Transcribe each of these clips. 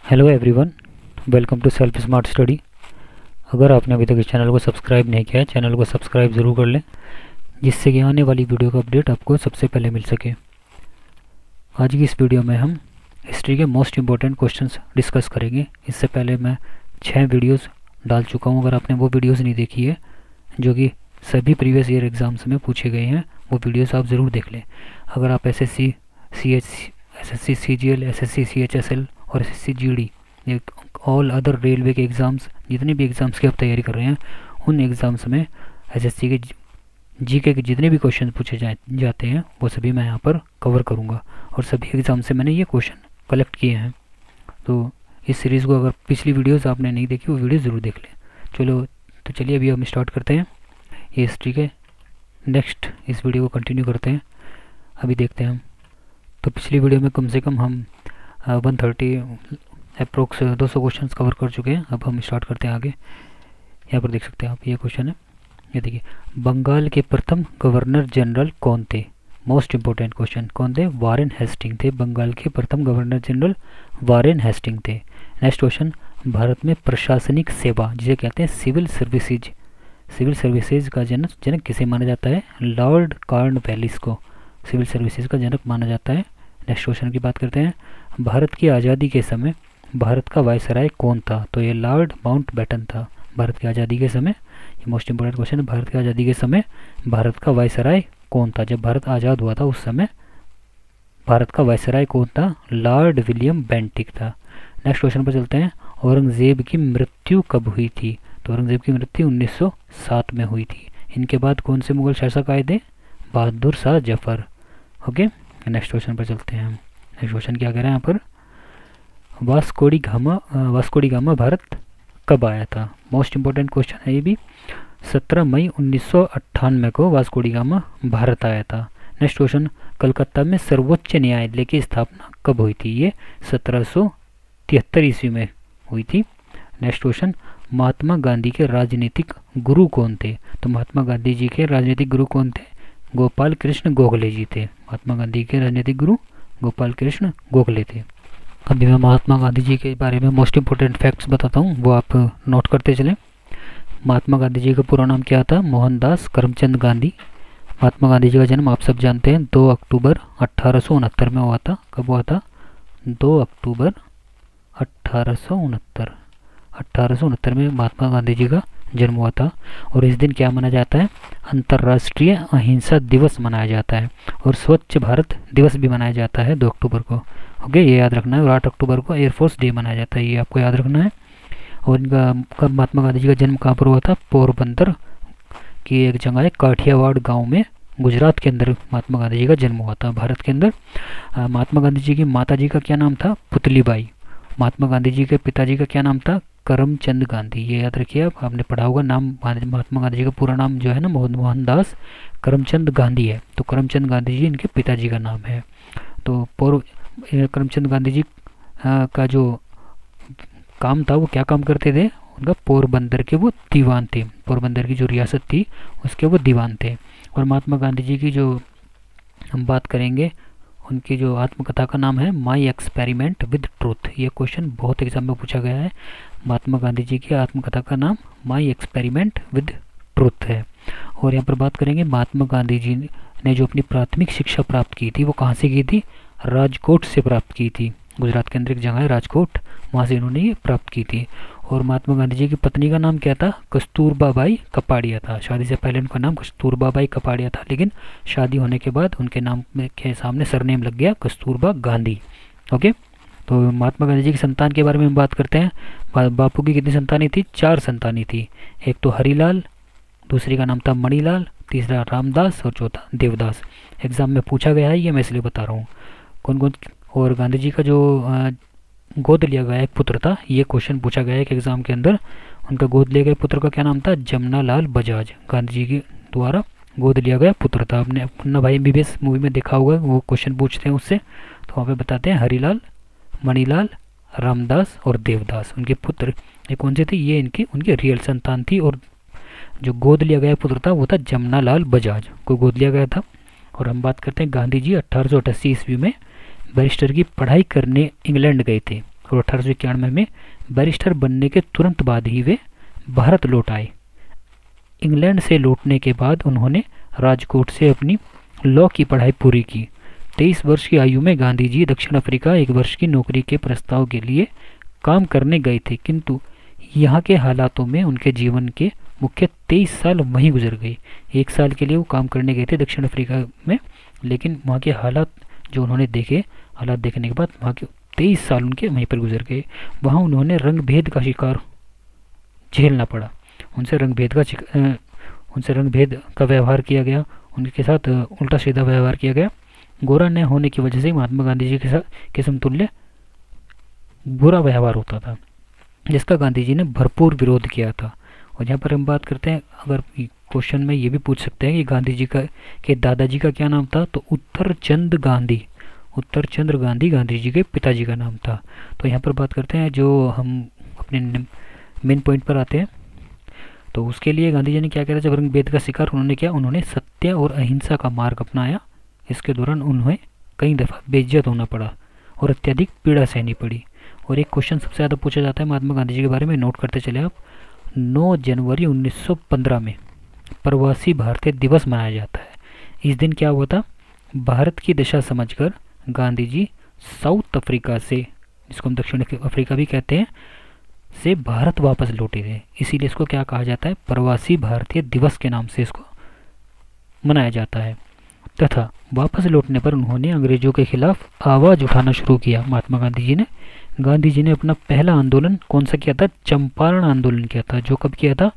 Hello everyone, welcome to self smart study. अगर आपने अभी तक इस चैनल को सब्सक्राइब नहीं किया है, चैनल को सब्सक्राइब ज़रूर कर लें, जिससे कि आने वाली वीडियो का अपडेट आपको सबसे पहले मिल सके। आज की इस वीडियो में हम हिस्ट्री के मोस्ट इम्पोर्टेंट क्वेश्चंस डिस्कस करेंगे। इससे पहले मैं 6 वीडियोस डाल चुका हूँ। अगर आपने वो वीडियोस नहीं देखी है जो कि सभी प्रीवियस ईयर एग्ज़ाम्स में पूछे गए हैं, वो वीडियोस आप ज़रूर देख लें। अगर आप एसएससी सीजीएल, एसएससी सीएचएसएल और SSC GD, all other railway के एग्ज़ाम्स, जितने भी एग्ज़ाम्स की आप तैयारी कर रहे हैं, उन एग्ज़ाम्स में एसएससी के जीके के जितने भी क्वेश्चन पूछे जाते हैं वो सभी मैं यहाँ पर कवर करूँगा। और सभी एग्ज़ाम से मैंने ये क्वेश्चन कलेक्ट किए हैं। तो इस सीरीज़ को अगर पिछली वीडियोज़ आपने नहीं देखी, वो वीडियो ज़रूर देख लें। तो चलिए अभी हम स्टार्ट करते हैं ये हिस्ट्री के नेक्स्ट इस वीडियो को कंटिन्यू करते हैं। अभी देखते हैं हम। तो पिछली वीडियो में कम से कम हम 130 अप्रोक्स 200 क्वेश्चन कवर कर चुके हैं। अब हम स्टार्ट करते हैं आगे। यहाँ पर देख सकते हैं आप, ये क्वेश्चन है, ये देखिए, बंगाल के प्रथम गवर्नर जनरल कौन थे? Most important question. कौन थे? वारेन हेस्टिंग थे। बंगाल के प्रथम गवर्नर जनरल वारेन हेस्टिंग थे। नेक्स्ट क्वेश्चन, भारत में प्रशासनिक सेवा जिसे कहते हैं सिविल सर्विसेज का जनक किसे माना जाता है? लॉर्ड कॉर्नवालिस को सिविल सर्विसेज का जनक माना जाता है। नेक्स्ट क्वेश्चन की बात करते हैं, भारत की आज़ादी के समय भारत का वायसराय कौन था? तो ये लॉर्ड माउंटबेटन था। भारत की आज़ादी के समय, ये मोस्ट इंपोर्टेंट क्वेश्चन है, भारत की आज़ादी के समय भारत का वायसराय कौन था? जब भारत आज़ाद हुआ था उस समय भारत का वायसराय कौन था? लॉर्ड विलियम बेंटिक था। नेक्स्ट क्वेश्चन पर चलते हैं, औरंगजेब की मृत्यु कब हुई थी? तो औरंगजेब की मृत्यु 1907 में हुई थी। इनके बाद कौन से मुगल शासक आए थे? Bahadur Shah Zafar. Okay, next question पर चलते हैं हम। नेक्स्ट क्वेश्चन क्या कह रहे हैं यहाँ पर, वास्को डी गामा भारत कब आया था? मोस्ट इंपॉर्टेंट क्वेश्चन है ये भी। 17 मई 1998 को वास्को डी गामा भारत आया था। नेक्स्ट क्वेश्चन, कलकत्ता में सर्वोच्च न्यायालय की स्थापना कब हुई थी? ये 1773 ईस्वी में हुई थी। नेक्स्ट क्वेश्चन, महात्मा गांधी के राजनीतिक गुरु कौन थे? तो महात्मा गांधी जी के राजनीतिक गुरु कौन थे? गोपाल कृष्ण गोखले जी थे। महात्मा गांधी के राजनीतिक गुरु गोपाल कृष्ण गोखले थे। अभी मैं महात्मा गांधी जी के बारे में मोस्ट इंपोर्टेंट फैक्ट्स बताता हूँ, वो आप नोट करते चलें। महात्मा गांधी जी का पूरा नाम क्या था? मोहनदास करमचंद गांधी। महात्मा गांधी जी का जन्म आप सब जानते हैं 2 अक्टूबर 1869 में हुआ था। कब हुआ था? 2 अक्टूबर 1869 में महात्मा गांधी जी का जन्म हुआ था। और इस दिन क्या मनाया जाता है? अंतर्राष्ट्रीय अहिंसा दिवस मनाया जाता है। और स्वच्छ भारत दिवस भी मनाया जाता है 2 अक्टूबर को। ओके, ये याद रखना है। और 8 अक्टूबर को एयरफोर्स डे मनाया जाता है, ये आपको याद रखना है। और इनका महात्मा गांधी जी का जन्म कहाँ पर हुआ था? पोरबंदर की एक जगह है काठियावाड़ गाँव में, गुजरात के अंदर महात्मा गांधी जी का जन्म हुआ था, भारत के अंदर। महात्मा गांधी जी की माता जी का क्या नाम था? पुतलीबाई। महात्मा गांधी जी के पिताजी का क्या नाम था? करमचंद गांधी। ये याद रखिए, आपने पढ़ा होगा नाम। महात्मा गांधी जी का पूरा नाम जो है ना, मोहनदास करमचंद गांधी है। तो करमचंद गांधी जी इनके पिताजी का नाम है। तो करमचंद गांधी जी का जो काम था, वो क्या काम करते थे? उनका पोरबंदर के वो दीवान थे। पोरबंदर की जो रियासत थी उसके वो दीवान थे। और महात्मा गांधी जी की जो हम बात करेंगे, उनकी जो आत्मकथा का नाम है माई एक्सपेरिमेंट विद ट्रूथ। ये क्वेश्चन बहुत एग्जाम में पूछा गया है। महात्मा गांधी जी की आत्मकथा का नाम माई एक्सपेरिमेंट विद ट्रूथ है। और यहाँ पर बात करेंगे, महात्मा गांधी जी ने जो अपनी प्राथमिक शिक्षा प्राप्त की थी वो कहाँ से की थी? राजकोट से प्राप्त की थी। गुजरात के अंदर एक जगह है राजकोट, वहाँ से इन्होंने ये प्राप्त की थी। और महात्मा गांधी जी की पत्नी का नाम क्या था? कस्तूरबा बाई कपाड़िया था। शादी से पहले उनका नाम कस्तूरबा बाई कपाड़िया था, लेकिन शादी होने के बाद उनके नाम के सामने सरनेम लग गया कस्तूरबा गांधी। ओके, तो महात्मा गांधी जी की संतान के बारे में हम बात करते हैं। बापू की कितनी संतानें थी? 4 संतानें थी। एक तो हरिलाल, दूसरी का नाम था मणिलाल, तीसरा रामदास और चौथा देवदास। एग्जाम में पूछा गया है, ये मैं इसलिए बता रहा हूँ कौन कौन। और गांधी जी का जो गोद लिया गया एक पुत्र था, ये क्वेश्चन पूछा गया है कि एग्जाम के अंदर। उनका गोद लिए गए पुत्र का क्या नाम था? जमनालाल बजाज। गांधी जी के द्वारा गोद लिया गया पुत्र था। आपने मुन्ना भाई एमबीबीएस मूवी में देखा होगा, वो क्वेश्चन पूछते हैं उससे, तो वहाँ पे बताते हैं हरिलाल, मणिलाल, रामदास और देवदास उनके पुत्र। ये कौन से थे? ये उनकी रियल संतान थी। और जो गोद लिया गया पुत्र था वो था जमनालाल बजाज को गोद लिया गया था। और हम बात करते हैं गांधी जी 1888 ईस्वी में बैरिस्टर की पढ़ाई करने इंग्लैंड गए थे। और 1891 में बैरिस्टर बनने के तुरंत बाद ही वे भारत लौट आए। इंग्लैंड से लौटने के बाद उन्होंने राजकोट से अपनी लॉ की पढ़ाई पूरी की। 23 वर्ष की आयु में गांधी जी दक्षिण अफ्रीका 1 वर्ष की नौकरी के प्रस्ताव के लिए काम करने गए थे, किंतु यहाँ के हालातों में उनके जीवन के मुख्य 23 साल वहीं गुजर गए। 1 साल के लिए वो काम करने गए थे दक्षिण अफ्रीका में, लेकिन वहाँ के हालात जो उन्होंने देखे, हालात देखने के बाद वहाँ के 23 साल उनके वहीं पर गुजर गए। वहाँ उन्होंने रंग भेद का शिकार झेलना पड़ा। उनसे रंग भेद का व्यवहार किया गया, उनके साथ उल्टा सीधा व्यवहार किया गया। गोरा न होने की वजह से महात्मा गांधी जी के साथ के समतुल्य बुरा व्यवहार होता था, जिसका गांधी जी ने भरपूर विरोध किया था। और यहाँ पर हम बात करते हैं, अगर क्वेश्चन में ये भी पूछ सकते हैं कि गांधी जी के दादाजी का क्या नाम था, तो उत्तरचंद गांधी गांधी जी के पिताजी का नाम था। तो यहाँ पर बात करते हैं, जो हम अपने मेन पॉइंट पर आते हैं, तो उसके लिए गांधी जी ने क्या किया था। जब रंग भेद का शिकार उन्होंने सत्य और अहिंसा का मार्ग अपनाया। इसके दौरान उन्हें कई दफ़ा बेइज्जत होना पड़ा और अत्यधिक पीड़ा सहनी पड़ी। और एक क्वेश्चन सबसे ज़्यादा पूछा जाता है महात्मा गांधी जी के बारे में, नोट करते चले आप। 9 जनवरी 1915 में प्रवासी भारतीय दिवस मनाया जाता है। इस दिन क्या हुआ था, भारत की दशा समझकर गांधी जी साउथ अफ्रीका से, जिसको हम दक्षिण अफ्रीका भी कहते हैं, से भारत वापस लौटे थे। इसीलिए इसको क्या कहा जाता है, प्रवासी भारतीय दिवस के नाम से इसको मनाया जाता है। तथा वापस लौटने पर उन्होंने अंग्रेजों के खिलाफ आवाज़ उठाना शुरू किया। महात्मा गांधी जी ने अपना पहला आंदोलन कौन सा किया था, चंपारण आंदोलन किया था। जो कब किया था,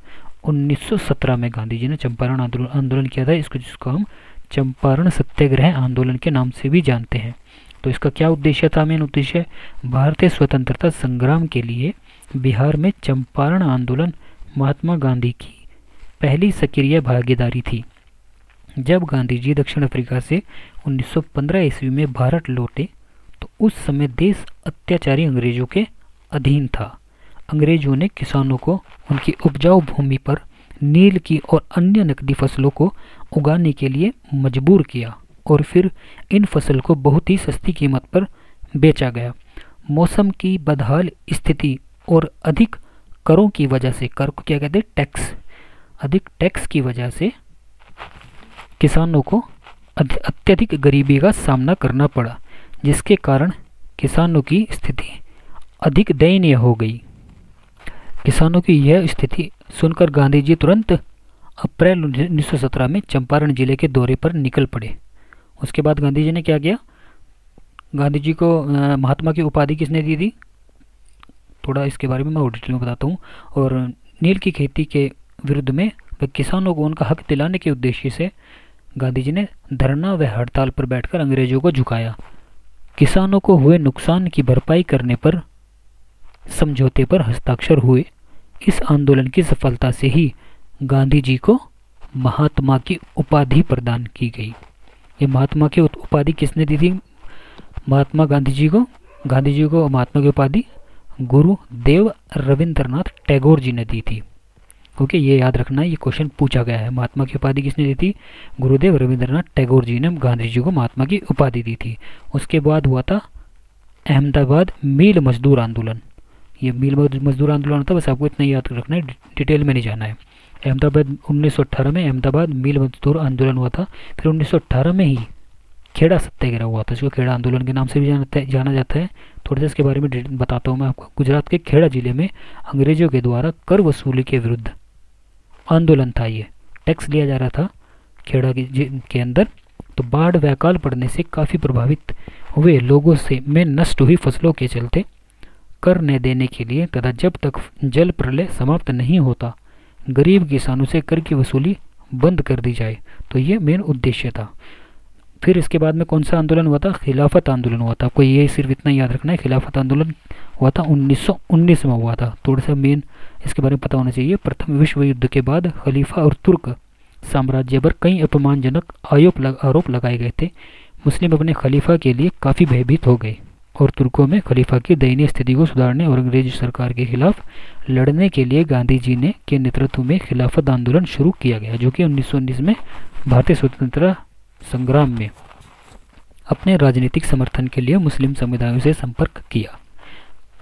1917 में गांधी जी ने चंपारण आंदोलन किया था, जिसको हम चंपारण सत्याग्रह आंदोलन के नाम से भी जानते हैं। तो इसका क्या उद्देश्य था, मेन उद्देश्य भारतीय स्वतंत्रता संग्राम के लिए बिहार में चंपारण आंदोलन महात्मा गांधी की पहली सक्रिय भागीदारी थी। जब गांधी जी दक्षिण अफ्रीका से 1915 ईस्वी में भारत लौटे, तो उस समय देश अत्याचारी अंग्रेजों के अधीन था। अंग्रेजों ने किसानों को उनकी उपजाऊ भूमि पर नील की और अन्य नकदी फसलों को उगाने के लिए मजबूर किया और फिर इन फसल को बहुत ही सस्ती कीमत पर बेचा गया। मौसम की बदहाल स्थिति और अधिक करों की वजह से, कर को क्या कहते हैं, टैक्स, अधिक टैक्स की वजह से किसानों को अत्यधिक गरीबी का सामना करना पड़ा, जिसके कारण किसानों की स्थिति अधिक दयनीय हो गई। किसानों की यह स्थिति सुनकर गांधी जी तुरंत अप्रैल 1917 में चंपारण जिले के दौरे पर निकल पड़े। उसके बाद गांधी जी ने क्या किया, गांधी जी को महात्मा की उपाधि किसने दी थी, थोड़ा इसके बारे में मैं डिटेल में बताता हूँ। और नील की खेती के विरुद्ध में किसानों को उनका हक दिलाने के उद्देश्य से गांधी जी ने धरना व हड़ताल पर बैठकर अंग्रेजों को झुकाया। किसानों को हुए नुकसान की भरपाई करने पर समझौते पर हस्ताक्षर हुए। इस आंदोलन की सफलता से ही गांधी जी को महात्मा की उपाधि प्रदान की गई। ये महात्मा की उपाधि किसने दी थी, महात्मा गांधी जी को महात्मा की उपाधि गुरुदेव रविंद्रनाथ टैगोर जी ने दी थी। ओके, ये याद रखना, ये क्वेश्चन पूछा गया है। महात्मा की उपाधि किसने दी थी, गुरुदेव रविंद्रनाथ टैगोर जी ने गांधी जी को महात्मा की उपाधि दी थी। उसके बाद हुआ था अहमदाबाद मिल मजदूर आंदोलन। ये मिल मजदूर आंदोलन था, बस आपको इतना याद रखना है, डिटेल में नहीं जाना है। अहमदाबाद 1918 में अहमदाबाद मिल मजदूर आंदोलन हुआ था। फिर 1918 में ही खेड़ा सत्याग्रह हुआ था, जिसको खेड़ा आंदोलन के नाम से भी जाना जाता है। थोड़ा सा इसके बारे में बताता हूँ मैं आपको। गुजरात के खेड़ा जिले में अंग्रेजों के द्वारा कर वसूली के विरुद्ध आंदोलन था। ये टैक्स लिया जा रहा था खेड़ा के अंदर। तो बाढ़ व अकाल पड़ने से काफ़ी प्रभावित हुए लोगों से में नष्ट हुई फसलों के चलते कर न देने के लिए तथा जब तक जल प्रलय समाप्त नहीं होता गरीब किसानों से कर की वसूली बंद कर दी जाए। तो ये मेन उद्देश्य था। फिर इसके बाद में कौन सा आंदोलन हुआ था, खिलाफत आंदोलन हुआ था। आपको ये सिर्फ इतना याद रखना है, खिलाफत आंदोलन हुआ था 1919 में हुआ था। थोड़ा सा मेन इसके बारे में पता होना चाहिए। प्रथम विश्व युद्ध के बाद खलीफा और तुर्क साम्राज्य पर कई अपमानजनक आरोप लगाए गए थे। मुस्लिम अपने खलीफा के लिए काफ़ी भयभीत हो गए और तुर्कों में खलीफा की दयनीय स्थिति को सुधारने और अंग्रेज सरकार के खिलाफ लड़ने के लिए गांधी जी ने के नेतृत्व में खिलाफत आंदोलन शुरू किया गया, जो कि 1919 में भारतीय स्वतंत्रता संग्राम में अपने राजनीतिक समर्थन के लिए मुस्लिम समुदायों से संपर्क किया।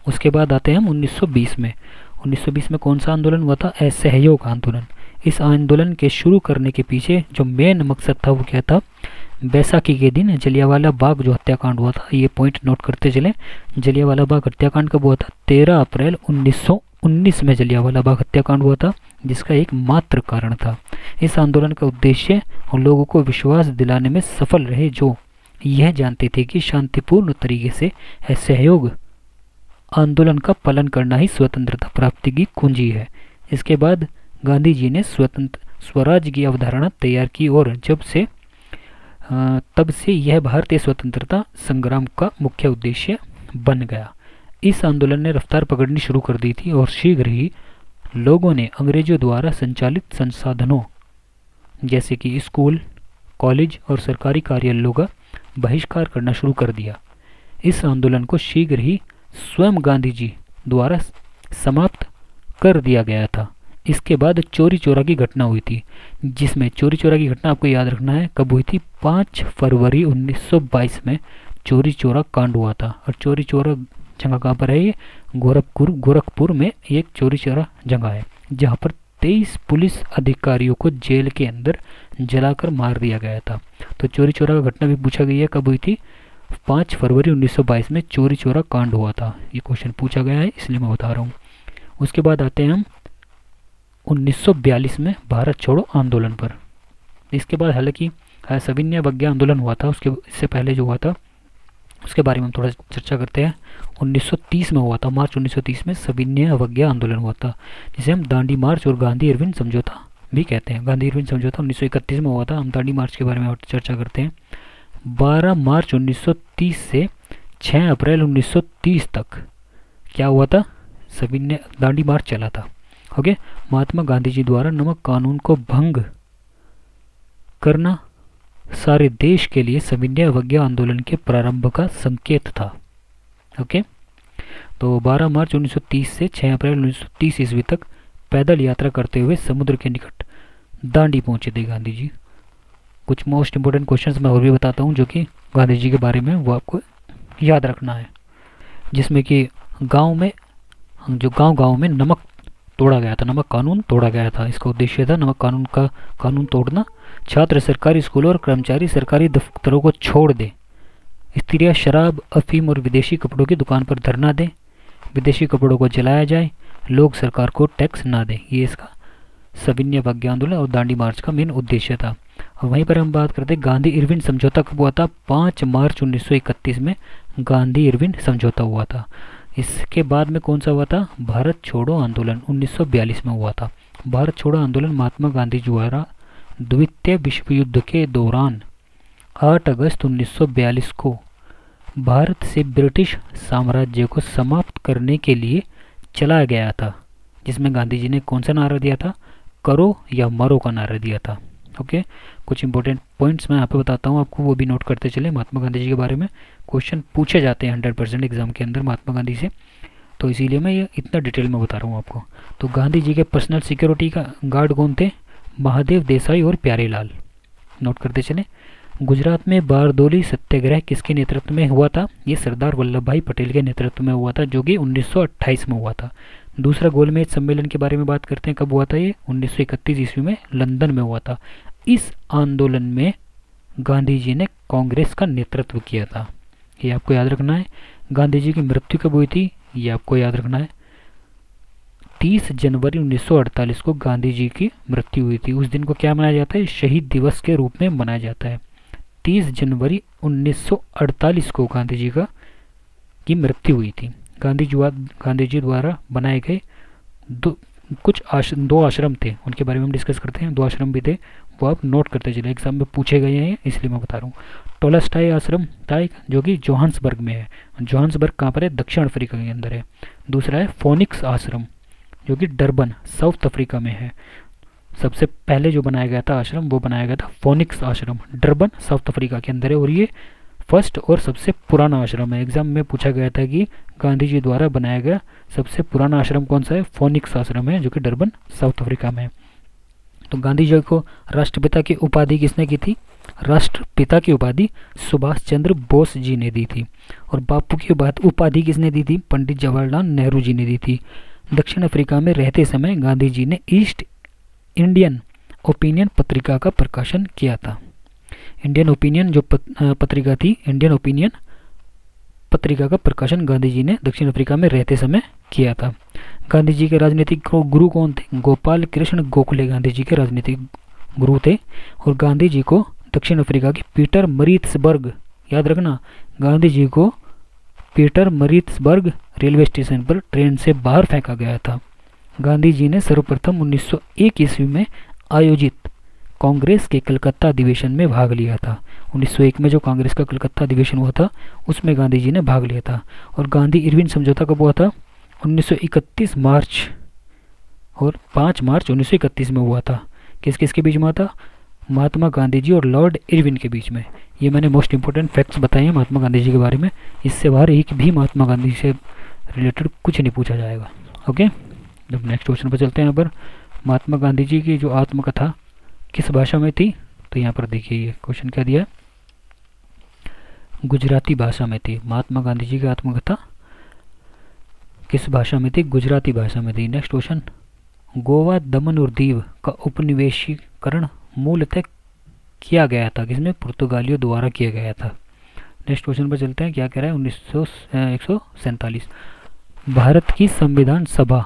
उसके बाद आते हैं हम 1920 में। 1920 में कौन सा आंदोलन हुआ था? असहयोग आंदोलन। इस आंदोलन के शुरू करने के पीछे जो मेन मकसद था वो क्या था? बैसाखी के दिन जलियांवाला बाग जो हत्याकांड हुआ था, ये पॉइंट नोट करते चले। जलियांवाला बाग हत्याकांड कब हुआ था? 13 अप्रैल 1919 में जलियांवाला बाग हत्याकांड हुआ था, जिसका एक मात्र कारण था। इस आंदोलन का उद्देश्य उन लोगों को विश्वास दिलाने में सफल रहे जो यह जानते थे कि शांतिपूर्ण तरीके से असहयोग आंदोलन का पालन करना ही स्वतंत्रता प्राप्ति की कुंजी है। इसके बाद गांधी जी ने स्वराज की अवधारणा तैयार की और तब से यह भारतीय स्वतंत्रता संग्राम का मुख्य उद्देश्य बन गया। इस आंदोलन ने रफ्तार पकड़नी शुरू कर दी थी और शीघ्र ही लोगों ने अंग्रेजों द्वारा संचालित संसाधनों जैसे कि स्कूल, कॉलेज और सरकारी कार्यालयों का बहिष्कार करना शुरू कर दिया। इस आंदोलन को शीघ्र ही स्वयं गांधी जी द्वारा समाप्त कर दिया गया था। इसके बाद चोरी चोरा की घटना हुई थी, जिसमें चोरी चोरा की घटना आपको याद रखना है कब हुई थी? 5 फरवरी 1922 में चोरी चोरा कांड हुआ था। और चोरी चोरा जगह कहाँ पर है? ये गोरखपुर में एक चोरी चोरा जगह है, जहाँ पर 23 पुलिस अधिकारियों को जेल के अंदर जलाकर मार दिया गया था। तो चोरी चोरा का घटना भी पूछा गई है, कब हुई थी? 5 फरवरी 1922 में चोरी चोरा कांड हुआ था। ये क्वेश्चन पूछा गया है, इसलिए मैं बता रहा हूँ। उसके बाद आते हैं हम 1942 में भारत छोड़ो आंदोलन पर। इसके बाद हालांकि सविनय अवज्ञा आंदोलन हुआ था, इससे पहले जो हुआ था उसके बारे में हम थोड़ा चर्चा करते हैं। 1930 में हुआ था, मार्च 1930 में सविनय अवज्ञा आंदोलन हुआ था, जिसे हम दांडी मार्च और गांधी इरविन समझौता भी कहते हैं। गांधी इरविन समझौता 1931 में हुआ था। हम दांडी मार्च के बारे में चर्चा करते हैं। 12 मार्च 1930 से 6 अप्रैल 1930 तक क्या हुआ था? सविनय दांडी मार्च चला था। ओके, महात्मा गांधी जी द्वारा नमक कानून को भंग करना सारे देश के लिए सविनय अवज्ञा आंदोलन के प्रारंभ का संकेत था। ओके, तो 12 मार्च 1930 से 6 अप्रैल 1930 ईस्वी तक पैदल यात्रा करते हुए समुद्र के निकट दांडी पहुंचे थे गांधी जी। कुछ मोस्ट इंपोर्टेंट क्वेश्चंस मैं और भी बताता हूं जो कि गांधी जी के बारे में वो आपको याद रखना है, जिसमें कि गांव में नमक तोड़ा गया था, नमक कानून तोड़ा गया था। इसका उद्देश्य था नमक कानून तोड़ना। छात्र सरकारी स्कूलों और कर्मचारी सरकारी दफ्तरों को छोड़ दें। स्त्रियां शराब, अफीम और विदेशी कपड़ों की दुकान पर धरना दें। विदेशी कपड़ों को जलाया जाए। लोग सरकार को टैक्स ना दें। ये इसका सविनय अवज्ञा आंदोलन और दांडी मार्च का मेन उद्देश्य था। और वहीं पर हम बात करते हैं गांधी इरविन समझौता कब हुआ था? 5 मार्च 1931 में गांधी इरविन समझौता हुआ था। इसके बाद में कौन सा हुआ था? भारत छोड़ो आंदोलन 1942 में हुआ था। भारत छोड़ो आंदोलन महात्मा गांधी द्वारा द्वितीय विश्व युद्ध के दौरान 8 अगस्त 1942 को भारत से ब्रिटिश साम्राज्य को समाप्त करने के लिए चलाया गया था, जिसमें गांधी जी ने कौन सा नारा दिया था? करो या मरो का नारा दिया था। ओके, कुछ इंपॉर्टेंट पॉइंट्स मैं यहाँ पे बताता हूँ आपको, वो भी नोट करते चले। महात्मा गांधी जी के बारे में क्वेश्चन पूछे जाते हैं 100% एग्जाम के अंदर महात्मा गांधी से, तो इसीलिए मैं ये इतना डिटेल में बता रहा हूँ आपको। तो गांधी जी के पर्सनल सिक्योरिटी का गार्ड कौन थे? महादेव देसाई और प्यारेलाल। नोट करते चले। गुजरात में बारदोली सत्याग्रह किसके नेतृत्व में हुआ था? ये सरदार वल्लभ भाई पटेल के नेतृत्व में हुआ था, जो कि 1928 में हुआ था। दूसरा गोलमेज सम्मेलन के बारे में बात करते हैं, कब हुआ था? ये 1931 ईस्वी में लंदन में हुआ था। इस आंदोलन में गांधी जी ने कांग्रेस का नेतृत्व किया था, ये आपको याद रखना है। गांधी जी की मृत्यु कब हुई थी? ये आपको याद रखना है। 30 जनवरी 1948 को गांधी जी की मृत्यु हुई थी। उस दिन को क्या मनाया जाता है? शहीद दिवस के रूप में मनाया जाता है। 30 जनवरी 1948 को गांधी जी की मृत्यु हुई थी। गांधी जी द्वारा बनाए गए दो आश्रम थे, उनके बारे में हम डिस्कस करते हैं। 2 आश्रम भी थे, वो आप नोट करते चले, एग्जाम में पूछे गए हैं इसलिए मैं बता रहा हूँ। टोलस्टाई आश्रम था एक, जो कि जोहान्सबर्ग में है। जोहान्सबर्ग कहाँ पर है? दक्षिण अफ्रीका के अंदर है। दूसरा है फोनिक्स आश्रम, जो कि डरबन साउथ अफ्रीका में है। सबसे पहले जो बनाया गया था आश्रम, वो बनाया गया था फोनिक्स आश्रम, डरबन साउथ अफ्रीका के अंदर है, और ये फर्स्ट और सबसे पुराना आश्रम है। एग्जाम में पूछा गया था कि गांधी जी द्वारा बनाया गया सबसे पुराना आश्रम कौन सा है? फोनिक्स आश्रम है, जो कि डरबन साउथ अफ्रीका में है। तो गांधी जी को राष्ट्रपिता की उपाधि किसने की थी? राष्ट्रपिता की उपाधि सुभाष चंद्र बोस जी ने दी थी। और बापू की उपाधि किसने दी थी? पंडित जवाहरलाल नेहरू जी ने दी थी। दक्षिण अफ्रीका में रहते समय गांधी जी ने ईस्ट इंडियन ओपिनियन पत्रिका का प्रकाशन किया था। इंडियन ओपिनियन जो पत्रिका थी, इंडियन ओपिनियन पत्रिका का प्रकाशन गांधी जी ने दक्षिण अफ्रीका में रहते समय किया था। गांधी जी के राजनीतिक गुरु कौन थे? गोपाल कृष्ण गोखले गांधी जी के राजनीतिक गुरु थे। और गांधी जी को दक्षिण अफ्रीका की पीटर मरीत्सबर्ग, याद रखना, गांधी जी को पीटर मरीत्सबर्ग रेलवे स्टेशन पर ट्रेन से बाहर फेंका गया था। गांधी जी ने सर्वप्रथम 1901 ईस्वी में आयोजित कांग्रेस के कलकत्ता अधिवेशन में भाग लिया था। 1901 में जो कांग्रेस का कलकत्ता अधिवेशन हुआ था उसमें गांधी जी ने भाग लिया था। और गांधी इरविन समझौता कब हुआ था? 1931 मार्च और 5 मार्च 1931 में हुआ था। किस किस के बीच में हुआ था? महात्मा गांधी जी और लॉर्ड इरविन के बीच में। ये मैंने मोस्ट इंपॉर्टेंट फैक्ट्स बताए हैं महात्मा गांधी जी के बारे में। इससे बाहर एक भी महात्मा गांधी से रिलेटेड कुछ नहीं पूछा जाएगा। ओके, जब नेक्स्ट क्वेश्चन पर चलते हैं। यहाँ पर महात्मा गांधी जी की जो आत्मकथा किस भाषा में थी? तो यहाँ पर देखिए ये क्वेश्चन क्या दिया है, गुजराती भाषा में थी। महात्मा गांधी जी की आत्मकथा किस भाषा में थी? गुजराती भाषा में थी। नेक्स्ट क्वेश्चन, गोवा, दमन और दीव का उपनिवेशीकरण मूलतः किया गया था किसमें? पुर्तगालियों द्वारा किया गया था। नेक्स्ट क्वेश्चन पर चलते हैं। क्या कह रहा है? 147 भारत की संविधान सभा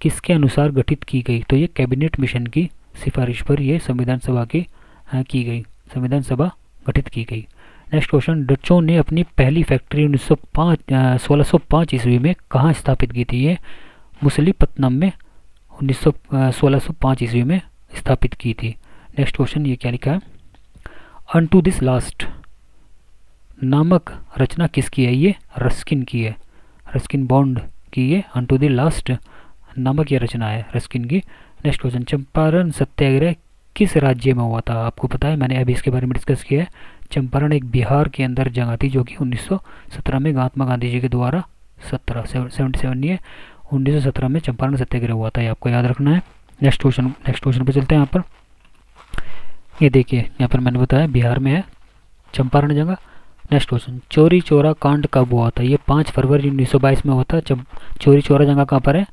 किसके अनुसार गठित की गई? तो ये कैबिनेट मिशन की सिफारिश पर यह संविधान सभा की गई, संविधान सभा गठित की गई। नेक्स्ट क्वेश्चन, डचों ने अपनी पहली फैक्ट्री 1605 ईस्वी में कहाँ स्थापित की थी? ये मुसलीपत्तनम में 1605 ईस्वी में स्थापित की थी। नेक्स्ट क्वेश्चन, ये क्या लिखा है? अनटू दिस लास्ट नामक रचना किसकी है? ये रस्किन की है, रस्किन बॉन्ड की ये अनटू द लास्ट नामक ये रचना है रस्किन की। नेक्स्ट क्वेश्चन, चंपारण सत्याग्रह किस राज्य में हुआ था? आपको पता है, मैंने अभी इसके बारे में डिस्कस किया है। चंपारण एक बिहार के अंदर जगह थी जो कि 1917 में महात्मा गांधी जी के द्वारा 77 नहीं है 1917 में चंपारण सत्याग्रह हुआ था, ये आपको याद रखना है। नेक्स्ट क्वेश्चन पे चलते हैं। यहाँ पर ये देखिए, यहाँ पर मैंने बताया बिहार में है चंपारण जगह। नेक्स्ट क्वेश्चन, चौरी चौरा कांड कब हुआ था? ये 5 फरवरी 1922 में हुआ था। चौरी चौरा जगह कहाँ पर है?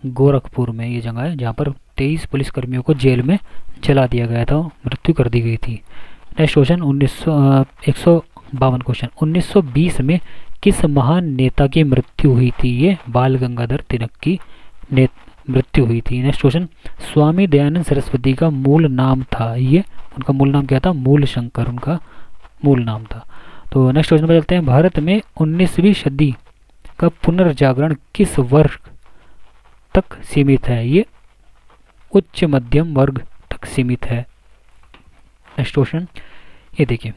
गोरखपुर में ये जगह है जहाँ पर 23 पुलिसकर्मियों को जेल में जला दिया गया था, मृत्यु कर दी गई थी। नेक्स्ट क्वेश्चन 152 क्वेश्चन, 1920 में किस महान नेता की मृत्यु हुई थी? ये बाल गंगाधर तिलक की मृत्यु हुई थी। नेक्स्ट क्वेश्चन, स्वामी दयानंद सरस्वती का मूल नाम था? ये उनका मूल नाम क्या था? मूल शंकर उनका मूल नाम था। तो नेक्स्ट क्वेश्चन पर चलते हैं। भारत में 19वीं सदी का पुनर्जागरण किस वर्ग तक सीमित है? ये उच्च मध्यम वर्ग तक सीमित है। नेक्स्ट क्वेश्चन, ये देखिए,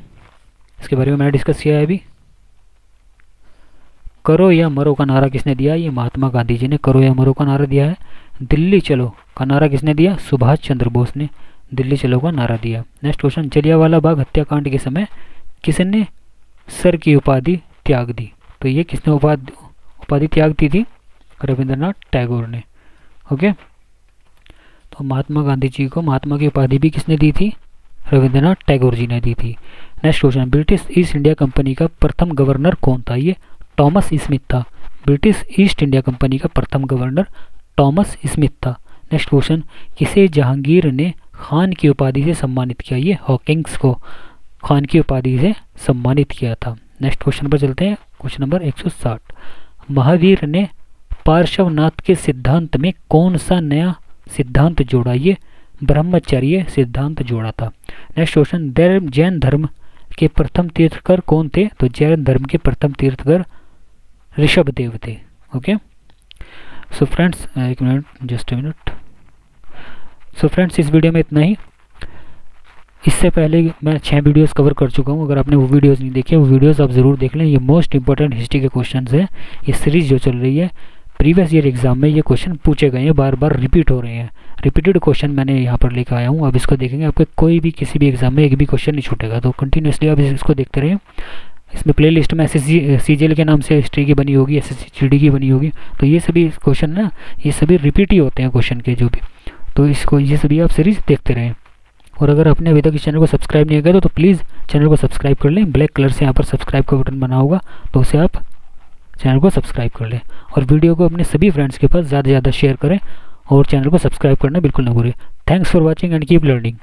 इसके बारे में मैंने डिस्कस किया है अभी। करो या मरो का नारा किसने दिया? ये महात्मा गांधी जी ने करो या मरो का नारा दिया है। दिल्ली चलो का नारा किसने दिया? सुभाष चंद्र बोस ने दिल्ली चलो का नारा दिया। नेक्स्ट क्वेश्चन, जलियांवाला बाग हत्याकांड के समय किसने सर की उपाधि त्याग दी? तो ये किसने उपाधि त्याग दी थी? रविंद्रनाथ टैगोर ने। ओके, तो महात्मा गांधी जी को महात्मा की उपाधि भी किसने दी थी? रविंद्रनाथ टैगोर जी ने दी थी। Next question, British east India company का प्रथम गवर्नर कौन था? ये थॉमस स्मिथ था। ब्रिटिश ईस्ट इंडिया कंपनी का प्रथम गवर्नर थॉमस स्मिथ था। नेक्स्ट क्वेश्चन, किसे जहांगीर ने खान की उपाधि से सम्मानित किया? ये हॉकिंग्स को खान की उपाधि से सम्मानित किया था। नेक्स्ट क्वेश्चन पर चलते हैं। क्वेश्चन नंबर 160, महावीर ने पार्श्वनाथ के सिद्धांत में कौन सा नया सिद्धांत जोड़ा? ये ब्रह्मचर्य सिद्धांत जोड़ा था। नेक्स्ट क्वेश्चन, जैन धर्म के प्रथम तीर्थकर कौन थे? तो जैन धर्म के प्रथम तीर्थकर ऋषभदेव थे। ओके, सो फ्रेंड्स, एक minute, just a minute. So friends, इस वीडियो में इतना ही। इससे पहले मैं 6 वीडियोस कवर कर चुका हूं। अगर आपने वो वीडियोस नहीं देखे, वो वीडियोस आप ज़रूर देख लें। ये मोस्ट इंपॉर्टेंट हिस्ट्री के क्वेश्चंस हैं। ये सीरीज जो चल रही है, प्रीवियस ईयर एग्जाम में ये क्वेश्चन पूछे गए हैं, बार बार रिपीट हो रहे हैं। रिपीटेड क्वेश्चन मैंने यहाँ पर लेकर आया हूँ। अब इसको देखेंगे, आपके कोई भी किसी भी एग्जाम में एक भी क्वेश्चन नहीं छूटेगा। तो कंटिन्यूसली आप इसको देखते रहें। इसमें प्ले लिस्ट में SSC CGL के नाम से हिस्ट्री की बनी होगी, SSC GD की बनी होगी। तो ये सभी क्वेश्चन ना, ये सभी रिपीट ही होते हैं क्वेश्चन के जो भी। तो इसको ये सभी आप सीरीज़ देखते रहें। और अगर आपने अभी तक इस चैनल को सब्सक्राइब नहीं किया तो प्लीज़ चैनल को सब्सक्राइब कर लें। ब्लैक कलर से यहाँ पर सब्सक्राइब का बटन बना होगा, तो उसे आप चैनल को सब्सक्राइब कर लें। और वीडियो को अपने सभी फ्रेंड्स के पास ज़्यादा से ज़्यादा शेयर करें और चैनल को सब्सक्राइब करना बिल्कुल ना भूलें। Thanks for watching and keep learning.